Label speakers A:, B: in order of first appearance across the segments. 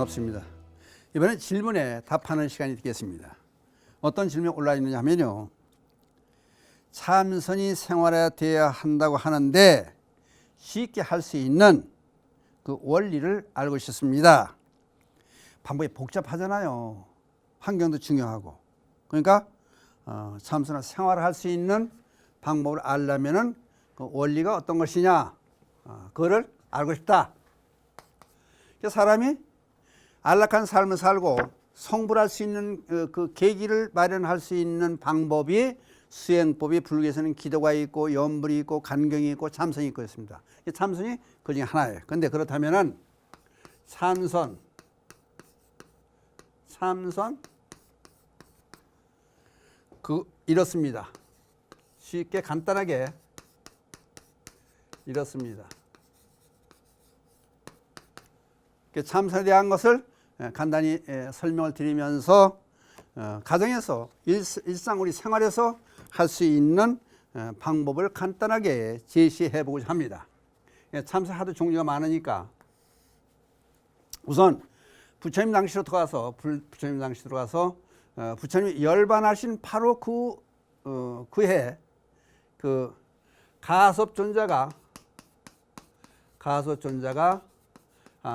A: 반갑습니다. 이번엔 질문에 답하는 시간이 되겠습니다. 어떤 질문이 올라 있느냐 하면요, 참선이 생활화되어야 한다고 하는데 쉽게 할 수 있는 그 원리를 알고 싶습니다. 방법이 복잡하잖아요. 환경도 중요하고. 그러니까 참선을 생활할 수 있는 방법을 알려면은 그 원리가 어떤 것이냐, 그거를 알고 싶다. 사람이 안락한 삶을 살고 성불할 수 있는 그 계기를 마련할 수 있는 방법이 수행법이 불교에서는 기도가 있고 염불이 있고 간경이 있고 참선이 있고 있습니다. 참선이 그 중에 하나예요. 그런데 그렇다면은 참선 이렇습니다. 쉽게 간단하게 이렇습니다. 참선에 대한 것을 간단히 설명을 드리면서 가정에서 일상 우리 생활에서 할 수 있는 방법을 간단하게 제시해 보고자 합니다. 참선 하도 종류가 많으니까 우선 부처님 당시로 들어가서 부처님이 열반하신 바로 그해 그 가섭존자가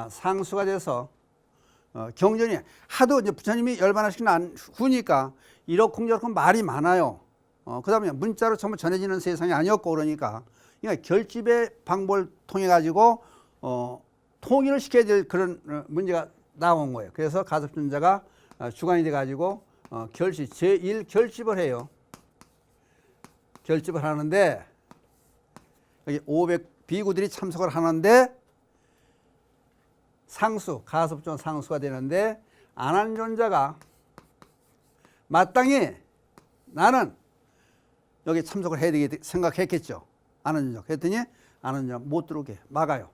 A: 상수가 돼서 경전이 하도 이제 부처님이 열반하시고 난 후니까 이러쿵저러쿵 말이 많아요. 그 다음에 문자로 전부 전해지는 세상이 아니었고 그러니까 결집의 방법을 통해 가지고 통일을 시켜야 될 그런 문제가 나온 거예요. 그래서 가섭존자가 주관이 돼 가지고 제1결집을 해요. 결집을 하는데 여기 500 비구들이 참석을 하는데 가섭존 상수가 되는데 아난존자가 마땅히 나는 여기 참석을 해야 되게 생각했겠죠. 아난존자. 그랬더니 아난존자 못 들어오게 막아요.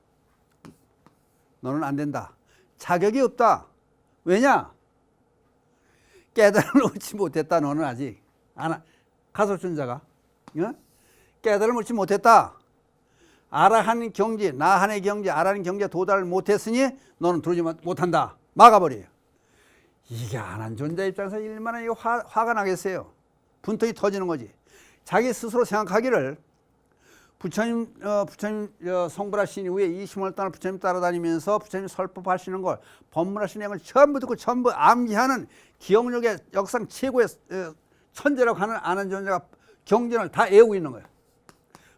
A: 너는 안 된다. 자격이 없다. 왜냐? 깨달음을 얻지 못했다. 너는 아직. 가섭존자가 깨달음을 얻지 못했다. 아라한 경지, 나한의 경지, 아라한 경지에 도달을 못했으니 너는 들어오지 못한다. 막아버려요. 이게 아난존자 입장에서 얼마나 화가 나겠어요. 분통이 터지는 거지. 자기 스스로 생각하기를 부처님 성불하신 이후에 20월 동안 부처님 따라다니면서 부처님 설법하시는 걸 법문하시는 걸 전부 듣고 전부 암기하는 기억력의 역상 최고의 천재라고 하는 아난존자가 경전을 다 외우고 있는 거예요.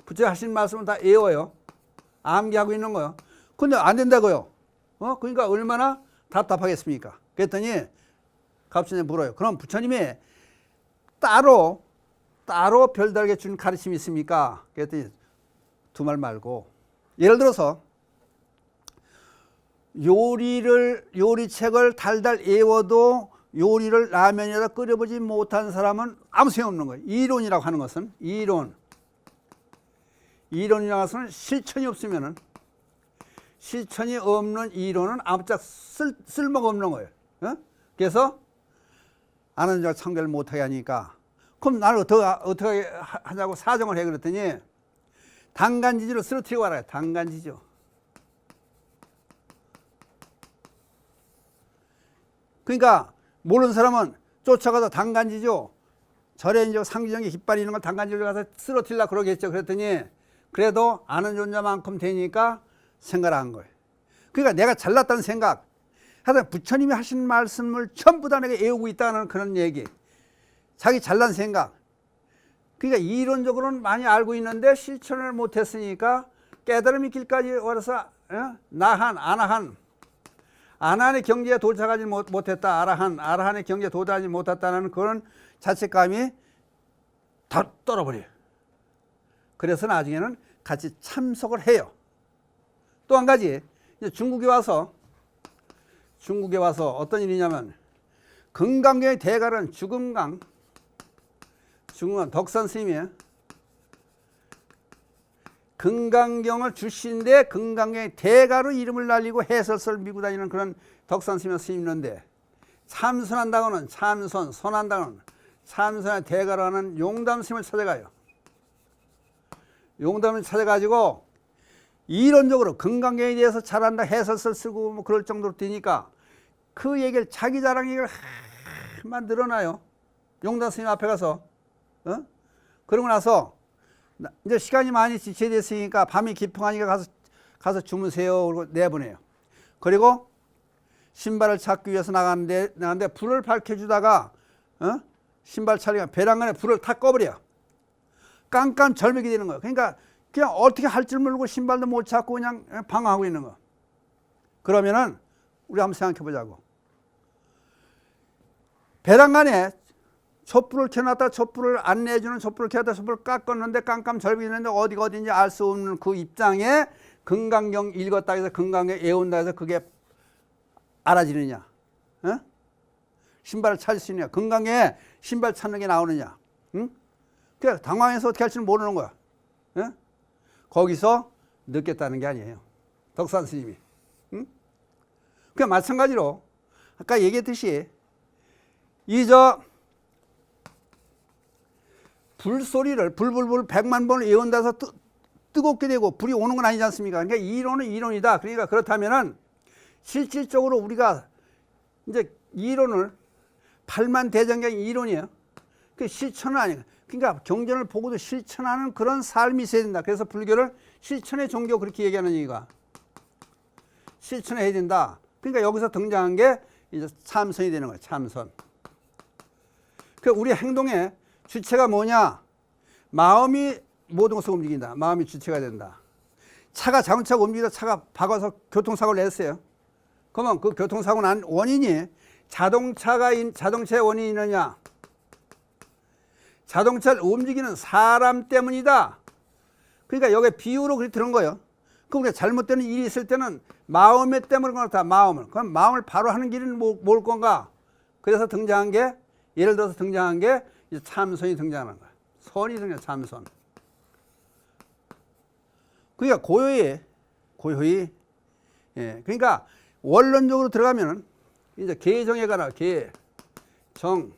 A: 부처님 하신 말씀은 다 외워요. 암기하고 있는 거예요. 근데 안 된다고요. 그러니까 얼마나 답답하겠습니까? 그랬더니 갑자기 물어요. 그럼 부처님이 따로 별다르게 준 가르침이 있습니까? 그랬더니 두 말 말고, 예를 들어서 요리책을 달달 외워도 요리를 라면에다 끓여보지 못한 사람은 아무 소용없는 거예요. 이론이라고 하는 것은 이론이라고 해서는 실천이 없으면은 실천이 없는 이론은 아무짝 쓸모가 없는 거예요. 그래서 아는 자 참견을 못하게 하니까 그럼 나를 어떻게 하냐고 사정을 해. 그랬더니 단간지지로 쓰러뜨리고 말아요. 단간지죠. 그러니까 모르는 사람은 쫓아가서 단간지죠. 절에 이제 상지정에 깃발이 있는 걸 단간지로 가서 쓰러뜨리려고 그러겠죠. 그랬더니 그래도 아는 존자만큼 되니까 생각을 한 거예요. 그러니까 내가 잘났다는 생각, 하여튼 부처님이 하신 말씀을 전부 다 내가 외우고 있다는 그런 얘기, 자기 잘난 생각. 그러니까 이론적으로는 많이 알고 있는데 실천을 못했으니까 깨달음의 길까지 와서 아나한의 경지에 도착하지 못했다. 아라한의 경지에 도달하지 못했다는 그런 자책감이 다 떨어버려요. 그래서 나중에는 같이 참석을 해요. 또 한 가지, 중국에 와서 어떤 일이냐면 금강경의 대가는 주금강 덕산 스님이 금강경을 주신데 금강경의 대가로 이름을 날리고 해설서를 미고 다니는 그런 덕산 스님이 있는데 참선한다고는 선한다고는 참선의 대가로 하는 용담 스님을 찾아가요. 용담을 찾아가지고 이론적으로 금강경에 대해서 잘한다 해설서를 쓰고 뭐 그럴 정도로 되니까 그 얘기를 자기 자랑 얘기를 만 늘어나요. 용단 스님 앞에 가서. 그러고 나서 이제 시간이 많이 지체됐으니까 밤이 깊어가니까 가서 주무세요. 그리고 내보내요. 그리고 신발을 찾기 위해서 나가는데 불을 밝혀주다가 신발 차리가 배란간에 불을 탁 꺼버려. 깜깜절벽이 되는 거예요. 그러니까 그냥 어떻게 할 줄 모르고 신발도 못 찾고 그냥 방황하고 있는 거. 그러면은 우리 한번 생각해 보자고. 배란간에 촛불을 켜놨다 촛불을 안내해주는 촛불을 켜놨다 촛불을 깎았는데 깜깜절벽이 있는데 어디가 어딘지 알 수 없는 그 입장에 금강경 읽었다 해서 금강경 애운다 해서 그게 알아지느냐? 신발을 찾을 수 있느냐? 금강경에 신발 찾는 게 나오느냐? 그냥 당황해서 어떻게 할지는 모르는 거야. 거기서 느꼈다는 게 아니에요. 덕산 스님이. 그냥 마찬가지로 아까 얘기했듯이 불소리를 불불불 100만 번을 애운다서 뜨겁게 되고 불이 오는 건 아니지 않습니까? 그러니까 이론은 이론이다. 그러니까 그렇다면은 실질적으로 우리가 이제 이론을 팔만대장경이 이론이에요. 그 실천은 아니에요. 그러니까 경전을 보고도 실천하는 그런 삶이 있어야 된다. 그래서 불교를 실천의 종교 그렇게 얘기하는 얘기가 실천해야 된다. 그러니까 여기서 등장한 게 이제 참선이 되는 거예요. 참선. 그 우리 행동의 주체가 뭐냐? 마음이 모든 것을 움직인다. 마음이 주체가 된다. 자동차가 움직이다 차가 박아서 교통사고를 냈어요. 그러면 그 교통사고 난 원인이 자동차의 원인이 있느냐? 자동차를 움직이는 사람 때문이다. 그러니까 여기 비유로 그렇게 들은 거예요. 그럼 우리가 잘못되는 일이 있을 때는 마음의 때문에 그렇다. 마음을. 그럼 마음을 바로 하는 길은 뭘 건가? 그래서 등장한 게 예를 들어서 등장한 게 이제 참선이 등장하는 거야. 선이 등장, 참선. 그러니까 고요히. 예. 그러니까 원론적으로 들어가면은 이제 개정에 관한 개, 정,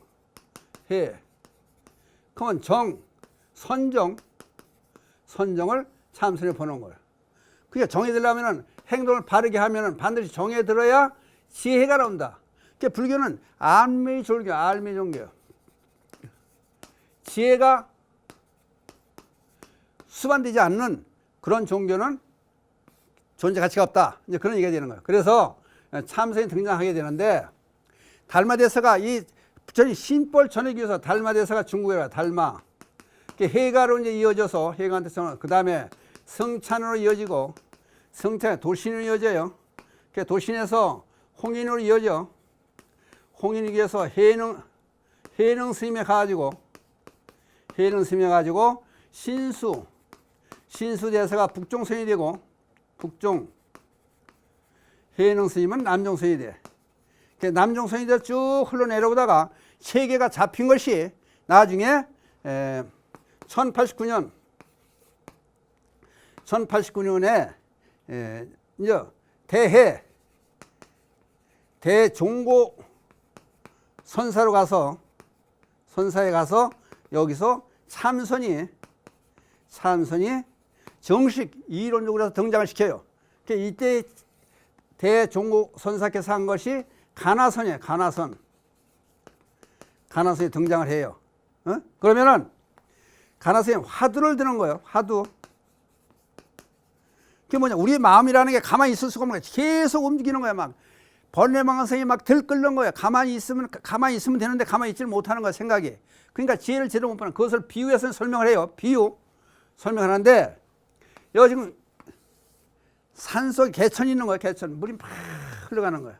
A: 해. 그러면 선정을 참선에 보는 거예요. 그게 정해 들려면은 행동을 바르게 하면은 반드시 정해 들어야 지혜가 나온다. 그러니까 불교는 알미 종교. 지혜가 수반되지 않는 그런 종교는 존재 가치가 없다. 이제 그런 얘기가 되는 거예요. 그래서 참선이 등장하게 되는데 달마대사가 저희 신벌 전하기 위해서 달마대사가 중국에 가요. 달마. 해가로 이제 이어져서 해가한테서 그 다음에 성찬으로 이어지고 성찬 도신으로 이어져요. 도신에서 홍인으로 이어져. 홍인이 위해서 해능 스님에 가가지고 신수 대사가 북종 스님이 되고 해능 스님은 남종 스님이 돼. 남종 스님이 쭉 흘러내려오다가 세계가 잡힌 것이 나중에 1089년에 이제 대종고 선사에 가서 여기서 참선이 정식 이론적으로 등장을 시켜요. 이때 대종고 선사께서 한 것이 가나선이에요. 가나선이 등장을 해요. 그러면은 가나선이 화두를 드는 거예요. 화두. 그게 뭐냐? 우리 마음이라는 게 가만히 있을 수가 없는 거야. 계속 움직이는 거야. 막 번뇌망상이 막 들끓는 거야. 가만히 있으면 되는데 가만히 있지를 못하는 거야. 생각이. 그러니까 지혜를 제대로 못 보는. 그것을 비유해서 설명을 해요. 비유 설명하는데 여기 지금 산속에 개천이 있는 거야. 개천. 물이 막 흘러가는 거야.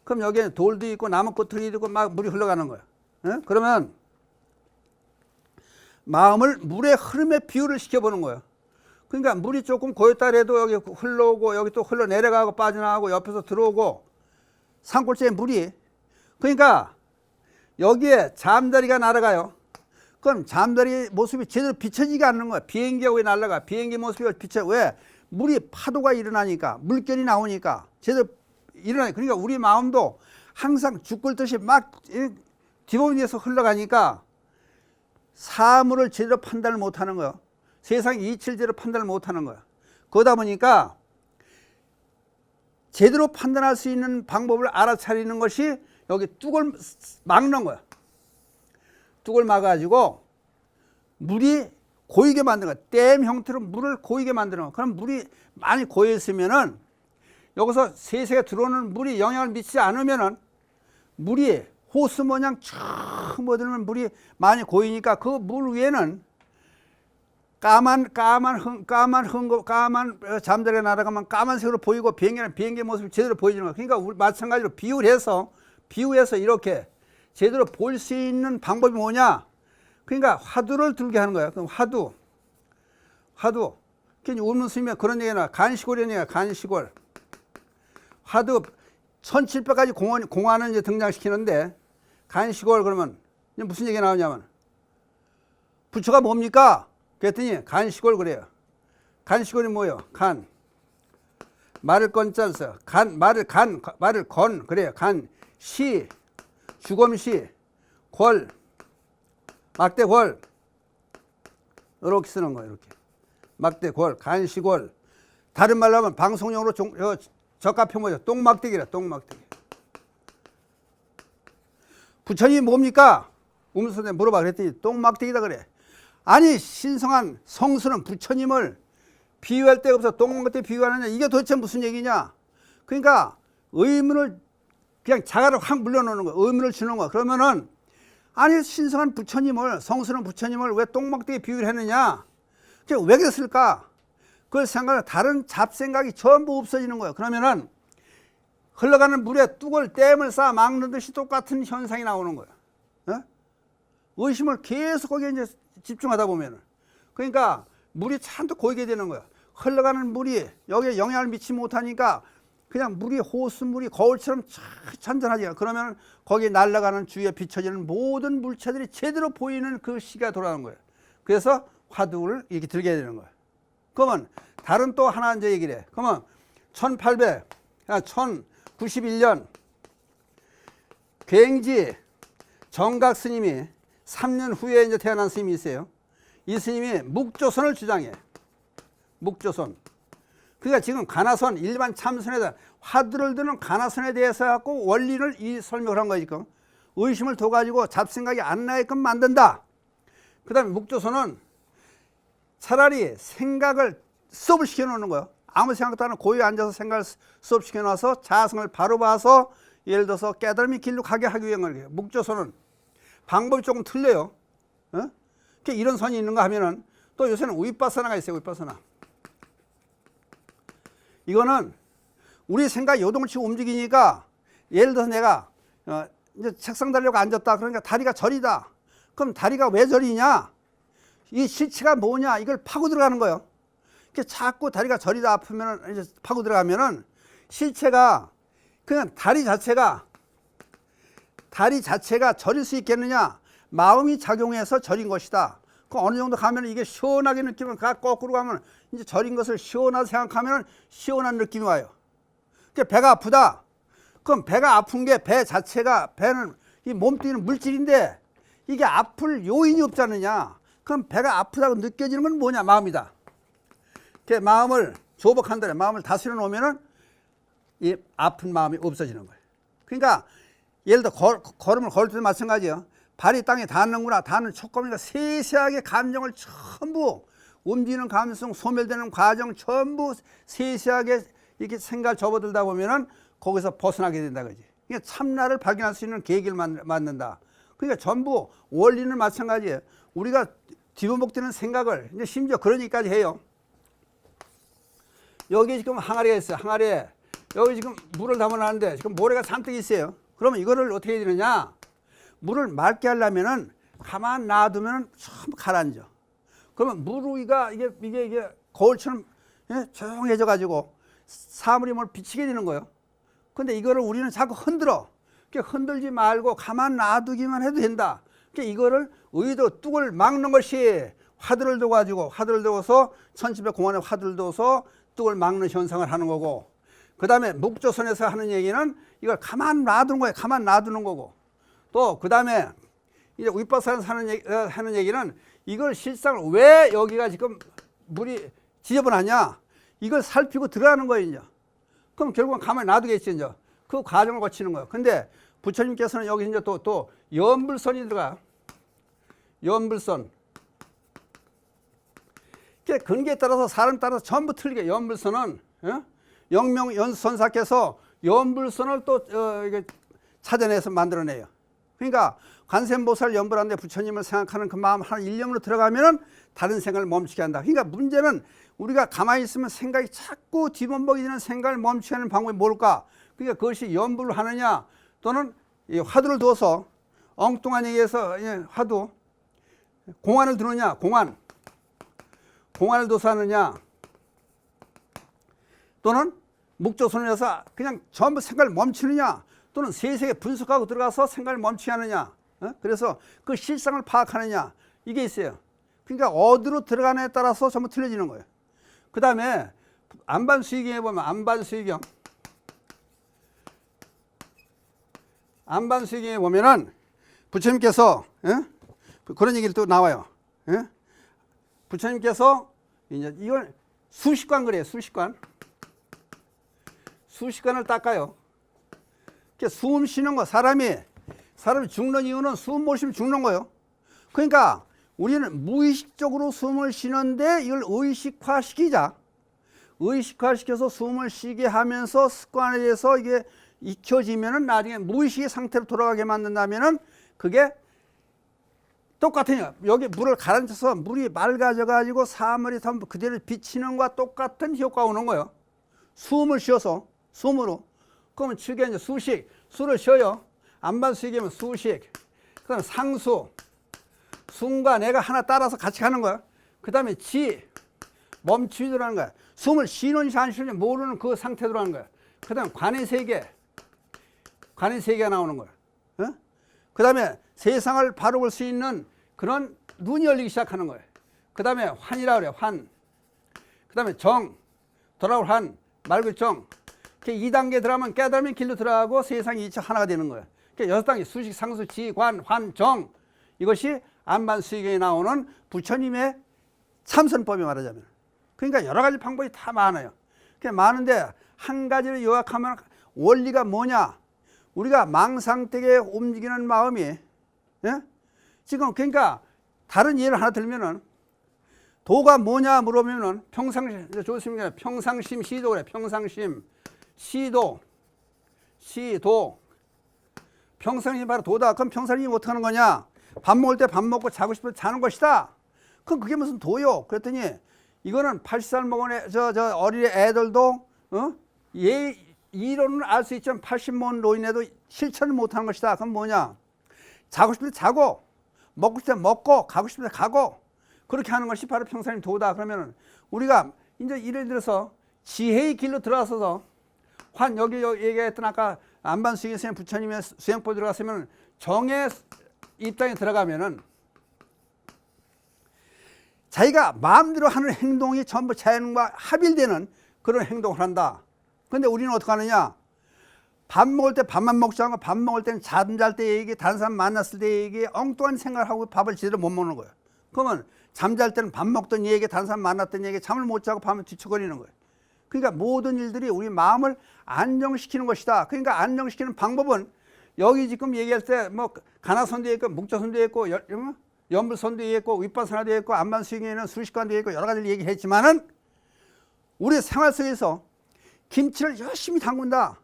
A: 그럼 여기에 돌도 있고 나무꽃들이 있고 막 물이 흘러가는 거야. 그러면 마음을 물의 흐름에 비유를 시켜보는 거예요. 그러니까 물이 조금 고였다 해도 여기 흘러오고 여기 또 흘러내려가고 빠져나가고 옆에서 들어오고 산골짜기 물이. 그러니까 여기에 잠자리가 날아가요. 그럼 잠자리 모습이 제대로 비춰지지가 않는 거야. 비행기가 왜 날아가? 비행기 모습이 비춰. 왜? 물이 파도가 일어나니까, 물결이 나오니까 제대로 일어나요. 그러니까 우리 마음도 항상 죽글듯이 막 뒤범위에서 흘러가니까 사물을 제대로 판단을 못하는 거예요. 세상 이치를 제대로 판단을 못하는 거야. 그러다 보니까 제대로 판단할 수 있는 방법을 알아차리는 것이 여기 뚝을 막는 거야. 뚝을 막아가지고 물이 고이게 만드는 거야. 댐 형태로 물을 고이게 만드는 거야. 그럼 물이 많이 고여 있으면은 여기서 세세가 들어오는 물이 영향을 미치지 않으면은 물이 호수 모양 쭉 뻗으면 물이 많이 고이니까 그 물 위에는 까만 잠자리가 날아가면 까만색으로 보이고 비행기는 비행기 모습이 제대로 보이는 거야. 그러니까 우리 마찬가지로 비유해서 이렇게 제대로 볼 수 있는 방법이 뭐냐? 그러니까 화두를 들게 하는 거야. 그럼 화두. 그러니까 우는 스님이 그런 얘기나 간시골이냐 간시골. 화두 1700가지 공안을 이제 등장시키는데 간시골 그러면 이제 무슨 얘기가 나오냐면 부처가 뭡니까? 그랬더니 간시골 그래요. 간시골이 뭐예요? 간. 말을 건자 써. 말을 건 그래요. 간. 시. 주검시. 골. 막대골. 이렇게 쓰는 거예요. 이렇게. 막대골. 간시골. 다른 말로 하면 방송용으로 적합형 뭐죠? 똥막대기라. 똥막대기. 부처님이 뭡니까? 우문선생 물어봐 그랬더니 똥막대기다 그래. 아니 신성한 성수는 부처님을 비유할 데가 없어 똥막대기 비유하느냐. 이게 도대체 무슨 얘기냐. 그러니까 의문을 그냥 자가를 확 물려놓는 거야. 의문을 주는 거야. 그러면은 아니 신성한 부처님을 성수는 부처님을 왜 똥막대기 비유를 했느냐. 왜 그랬을까. 그걸 생각하면 다른 잡생각이 전부 없어지는 거야. 그러면은 흘러가는 물에 뚝을 댐을 쌓아 막는 듯이 똑같은 현상이 나오는 거야. 의심을 계속 거기에 이제 집중하다 보면은. 그러니까 물이 잔뜩 고이게 되는 거야. 흘러가는 물이 여기에 영향을 미치지 못하니까 그냥 물이 호수물이 거울처럼 잔잔하지. 그러면 거기에 날아가는 주위에 비춰지는 모든 물체들이 제대로 보이는 그 시기가 돌아오는 거예요. 그래서 화두를 이렇게 들게 되는 거예요. 그러면 다른 또 하나 이제 얘기를 해. 그러면 1091년 괭지 정각 스님이 3년 후에 이제 태어난 스님이 있어요. 이 스님이 묵조선을 주장해. 묵조선. 그러니까 지금 가나선 일반 참선에 대한 화두를 드는 가나선에 대해서 갖고 원리를 이 설명을 한 거예요. 지금 의심을 둬가지고 잡생각이 안 나게끔 만든다. 그 다음에 묵조선은 차라리 생각을 수업을 시켜놓는 거예요. 아무 생각도 안 하고 고요에 앉아서 생각을 수업 시켜놔서 자성을 바로 봐서 예를 들어서 깨달음이 길로 가게 하기 위한 거예요. 묵조선은 방법이 조금 틀려요. 이런 선이 있는가 하면은 또 요새는 위빠사나가 있어요. 위빠사나. 이거는 우리 생각이 요동을 치고 움직이니까 예를 들어서 내가 이제 책상 달려고 앉았다. 그러니까 다리가 저리다. 그럼 다리가 왜 저리냐? 이 실체가 뭐냐? 이걸 파고 들어가는 거예요. 이렇게 자꾸 다리가 저리다 아프면 이제 파고 들어가면은 실체가 그냥 다리 자체가 저릴 수 있겠느냐? 마음이 작용해서 저린 것이다. 그 어느 정도 가면 이게 시원하게 느끼면 거꾸로 가면 이제 저린 것을 시원하다 생각하면 시원한 느낌이 와요. 배가 아프다. 그럼 배가 아픈 게 배 자체가 배는 이 몸뚱이는 물질인데 이게 아플 요인이 없지 않느냐. 그럼 배가 아프다고 느껴지는 건 뭐냐? 마음이다. 마음을 조복한다. 마음을 다스려 놓으면은 이 아픈 마음이 없어지는 거예요. 그러니까 예를 들어 걸음을 걸을 때도 마찬가지예요. 발이 땅에 닿는구나. 닿는 촉감이니까 세세하게 감정을 전부 움직이는 감성, 소멸되는 과정 전부 세세하게 이렇게 생각을 접어들다 보면은 거기서 벗어나게 된다 그지. 그러니까 참나를 발견할 수 있는 계기를 만든다. 그러니까 전부 원리는 마찬가지예요. 우리가 뒤범벅되는 생각을 이제 심지어 그런 얘기까지 해요. 여기 지금 항아리가 있어요. 항아리에 여기 지금 물을 담아놨는데 지금 모래가 잔뜩 있어요. 그러면 이거를 어떻게 해야 되느냐? 물을 맑게 하려면은 가만 놔두면 전부 가라앉아. 그러면 물 위가 이게 거울처럼 조용해져 가지고 사물이 뭘 비치게 되는 거예요. 근데 이거를 우리는 자꾸 흔들어. 흔들지 말고 가만 놔두기만 해도 된다. 이거를 의도 뚝을 막는 것이 화두를 둬서 1700공안에 화두를 둬서 뚝을 막는 현상을 하는 거고, 그 다음에 묵조선에서 하는 얘기는 이걸 가만 놔두는 거예요. 가만 놔두는 거고, 또 그 다음에 이제 윗바사에서 하는 얘기는 이걸 실상 왜 여기가 지금 물이 지저분하냐 이걸 살피고 들어가는 거예요. 이제. 그럼 결국은 가만히 놔두겠지, 이제. 그 과정을 거치는 거예요. 근데 부처님께서는 여기 이제 또 연불선이 들어가. 연불선. 근기에 따라서 사람 따라서 전부 틀리게 연불선은 영명연수선사께서 연불선을 또 이게 찾아내서 만들어내요. 그러니까 관세음보살 연불하는데 부처님을 생각하는 그 마음 하나 일념으로 들어가면은 다른 생각을 멈추게 한다. 그러니까 문제는 우리가 가만히 있으면 생각이 자꾸 뒤범벅이 되는 생각을 멈추게 하는 방법이 뭘까? 그러니까 그것이 연불을 하느냐 또는 이 화두를 두어서 엉뚱한 얘기해서 화두 공안을 두느냐, 공안을 둬서 하느냐, 또는 묵조선을 해서 그냥 전부 생각을 멈추느냐, 또는 세세에 분석하고 들어가서 생각을 멈추게 하느냐, 그래서 그 실상을 파악하느냐, 이게 있어요. 그러니까 어디로 들어가느냐에 따라서 전부 틀려지는 거예요. 그 다음에 안반수의경에 보면 안반수의경에 보면은 부처님께서 그런 얘기를 또 나와요. 부처님께서 이제 이걸 수식관 그래요. 수식관을 닦아요. 숨 쉬는 거, 사람이 죽는 이유는 숨 못 쉬면 죽는 거예요. 그러니까 우리는 무의식적으로 숨을 쉬는데 이걸 의식화시키자. 의식화시켜서 숨을 쉬게 하면서 습관에 대해서 이게 익혀지면은 나중에 무의식의 상태로 돌아가게 만든다면은 그게 똑같아요. 여기 물을 가라앉혀서 물이 맑아져 가지고 사물이 그대로 비치는 것과 똑같은 효과가 오는 거예요. 숨을 쉬어서 숨으로. 그러면 즉에 이제 수식, 수를 쉬어요. 안반수익이면 수식. 그다음에 상수, 숨과 내가 하나 따라서 같이 가는 거야. 그다음에 지, 멈추더라는 거야. 숨을 쉬는지 안 쉬는지 모르는 그 상태로라는 거야. 그다음 관의 세계가 나오는 거야. 그다음에 세상을 바로 볼 수 있는 그런 눈이 열리기 시작하는 거예요. 그 다음에 환이라고 그래요. 환. 그 다음에 정, 돌아올 환, 맑을 정. 2단계 들어가면 깨달음의 길로 들어가고 세상이 이체 하나가 되는 거예요. 6단계 수식, 상수, 지, 관, 환, 정. 이것이 안반수익에 나오는 부처님의 참선법이 말하자면. 그러니까 여러 가지 방법이 다 많아요. 많은데 한 가지를 요약하면 원리가 뭐냐. 우리가 망상되게 움직이는 마음이 지금 그러니까 다른 예를 하나 들면은 도가 뭐냐 물어보면은 평상심, 좋습니다. 평상심 시도 그래. 평상심 시도 평상심이 바로 도다. 그럼 평상심이 어떻게 하는 거냐? 밥 먹을 때 밥 먹고 자고 싶을 때 자는 것이다. 그럼 그게 무슨 도요? 그랬더니 이거는 80살 먹은 저 어린애 애들도 이론은 알 수 있지만 80 먹은 노인에도 실천을 못하는 것이다. 그럼 뭐냐? 자고 싶을 때 자고, 먹고 싶을 때 먹고, 가고 싶을 때 가고, 그렇게 하는 것이 바로 평상심 도다. 그러면 우리가 이제 예를 들어서 지혜의 길로 들어가서 여기 얘기했던 아까 안반수익 선생님 부처님의 수행법 들어갔으면 정의 입장에 들어가면은 자기가 마음대로 하는 행동이 전부 자연과 합일되는 그런 행동을 한다. 근데 우리는 어떻게 하느냐? 밥 먹을 때 밥만 먹지 않고 밥 먹을 때는 잠잘 때 얘기, 다른 사람 만났을 때 얘기, 엉뚱한 생각을 하고 밥을 제대로 못 먹는 거예요. 그러면 잠잘 때는 밥 먹던 얘기, 다른 사람 만났던 얘기, 잠을 못 자고 밤에 뒤척거리는 거예요. 그러니까 모든 일들이 우리 마음을 안정시키는 것이다. 그러니까 안정시키는 방법은 여기 지금 얘기할 때 뭐 가나선도 있고 묵조선도 있고 연불선도 있고 윗바사나도 있고 안반수익에는 수식관도 있고 여러 가지를 얘기했지만은 우리 생활 속에서 김치를 열심히 담근다.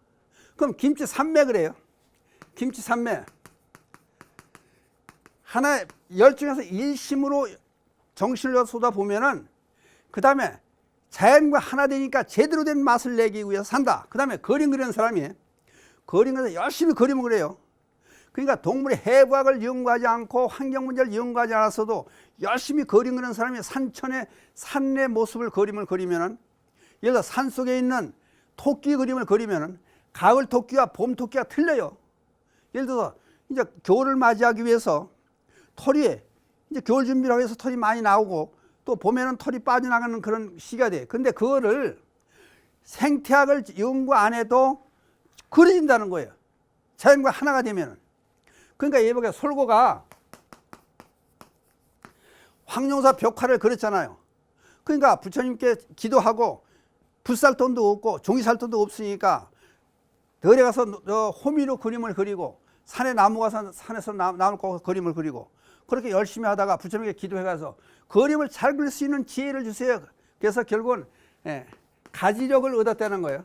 A: 그럼 김치 삼매 그래요. 김치 삼매. 하나의 열중해서 일심으로 정신을 쏟아보면은 그 다음에 자연과 하나 되니까 제대로 된 맛을 내기 위해서 산다. 그 다음에 그림 그리는 사람이 그림 그려서 열심히 그림을 그려요. 그러니까 동물의 해부학을 연구하지 않고 환경 문제를 연구하지 않았어도 열심히 그림 그리는 사람이 산천의 산의 모습을 그림을 그리면은 예를 들어 산 속에 있는 토끼 그림을 그리면은 가을 토끼와 봄 토끼가 틀려요. 예를 들어서 이제 겨울을 맞이하기 위해서 털이 이제 겨울 준비를 해서 털이 많이 나오고 또 봄에는 털이 빠져나가는 그런 시기가 돼. 근데 그거를 생태학을 연구 안 해도 그려진다는 거예요. 자연과 하나가 되면은. 그러니까 예보게 솔고가 황룡사 벽화를 그렸잖아요. 그러니까 부처님께 기도하고 붓 살 돈도 없고 종이 살 돈도 없으니까 덜에 가서 호미로 그림을 그리고 산에 나무 가서 산에서 나무 꽂아서 그림을 그리고 그렇게 열심히 하다가 부처님께 기도해 가서 그림을 잘 그릴 수 있는 지혜를 주세요. 그래서 결국은 가지력을 얻었다는 거예요.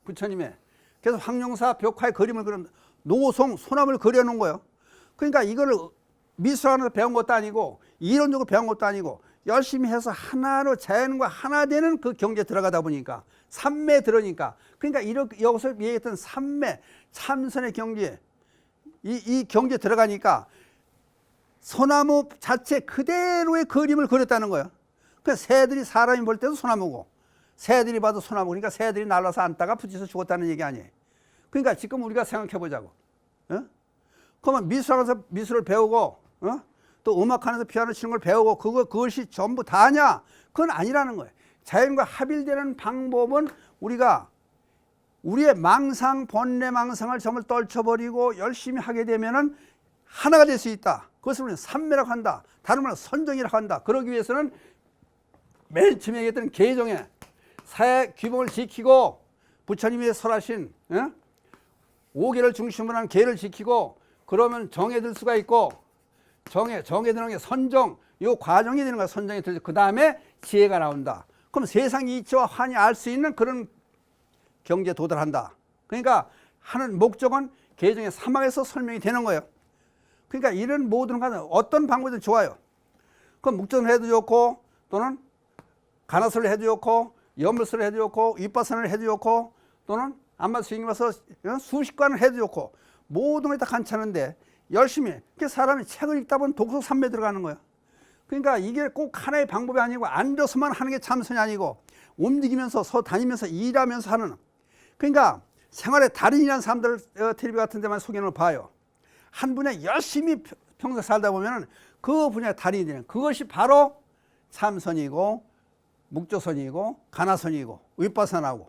A: 부처님의. 그래서 황룡사 벽화에 그림을 그린 노송 소나무를 그려놓은 거예요. 그러니까 이거를 미술학원에서 배운 것도 아니고 이론적으로 배운 것도 아니고 열심히 해서 하나로 자연과 하나 되는 그 경지에 들어가다 보니까 삼매 들으니까 그러니까 이렇게 여기서 얘기했던 삼매 참선의 경지에 이 경지에 들어가니까 소나무 자체 그대로의 그림을 그렸다는 거예요. 그러니까 새들이 사람이 볼 때도 소나무고 새들이 봐도 소나무. 그러니까 새들이 날라서 앉다가 부딪혀서 죽었다는 얘기 아니에요. 그러니까 지금 우리가 생각해 보자고. 그러면 미술학원에서 미술을 배우고 또 음악하면서 피아노 치는 걸 배우고 그것이 전부 다냐? 그건 아니라는 거예요. 자연과 합일되는 방법은 우리가 우리의 망상, 번뇌 망상을 전부 떨쳐버리고 열심히 하게 되면은 하나가 될 수 있다. 그것을 우리는 삼매라고 한다. 다른 말로 선정이라고 한다. 그러기 위해서는 맨 처음에 얘기했던 계정에 사회 규범을 지키고 부처님이 설하신 5계를 중심으로 한 계를 지키고 그러면 정에 들 수가 있고 정에 드는 게 선정, 이 과정이 되는 거야. 선정이 들죠. 그 다음에 지혜가 나온다. 그럼 세상 이치와 환히 알 수 있는 그런 경지에 도달한다. 그러니까 하는 목적은 계정의 사막에서 설명이 되는 거예요. 그러니까 이런 모든 것은 어떤 방법이든 좋아요. 그럼 묵전을 해도 좋고 또는 가나설을 해도 좋고 염불설을 해도 좋고 윗바산을 해도 좋고 또는 안마 스윙 와서 수식관을 해도 좋고 모든 게 다 괜찮은데 열심히 사람이 책을 읽다 보면 독서 삼매 들어가는 거예요. 그러니까 이게 꼭 하나의 방법이 아니고 앉아서만 하는 게 참선이 아니고 움직이면서 다니면서 일하면서 하는. 그러니까 생활의 달인이라는 사람들 텔레비 같은 데만 소개를 봐요. 한 분야 열심히 평생 살다 보면 그 분야의 달인이 되는 그것이 바로 참선이고 묵조선이고 가나선이고 윗바사나고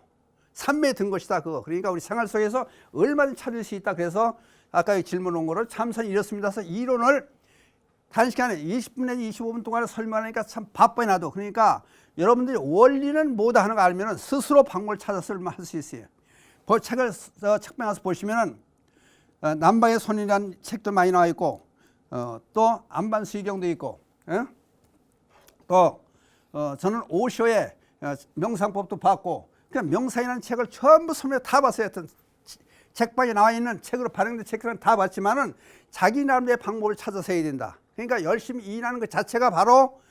A: 삼매에 든 것이다. 그거. 그러니까 우리 생활 속에서 얼마든지 찾을 수 있다. 그래서 아까 질문 온 거를 참선이 이렇습니다. 그래서 이론을 단시간에 20분 내지 25분 동안에 설명하니까 참 바빠요 나도. 그러니까 여러분들이 원리는 뭐다 하는 거 알면 스스로 방법을 찾아서 할 수 있어요. 그 책을 책방 가서 보시면은 남방의 손이라는 책도 많이 나와 있고 또 안반수의경도 있고 또 저는 오쇼의 명상법도 봤고 그냥 명상이라는 책을 전부 설명 다 봤어요. 책방에 나와 있는 책으로 발행된 책들은 다 봤지만은 자기 나름대로의 방법을 찾아서 해야 된다. 그러니까 열심히 일하는 것 자체가 바로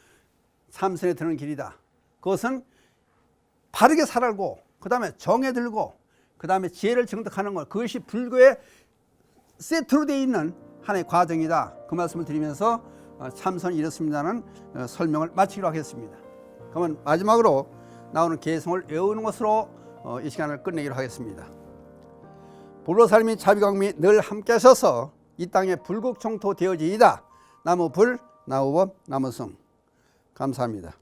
A: 참선에 드는 길이다. 그것은 바르게 살고 그 다음에 정에 들고 그 다음에 지혜를 증득하는 것, 그것이 불교의 세트로 되어 있는 하나의 과정이다. 그 말씀을 드리면서 참선이 이렇습니다는 설명을 마치기로 하겠습니다. 그러면 마지막으로 나오는 개성을 외우는 것으로 이 시간을 끝내기로 하겠습니다. 불보살님이 자비광미 늘 함께 하셔서 이 땅에 불국청토 되어지이다. 나무불, 나무법, 나무성. 감사합니다.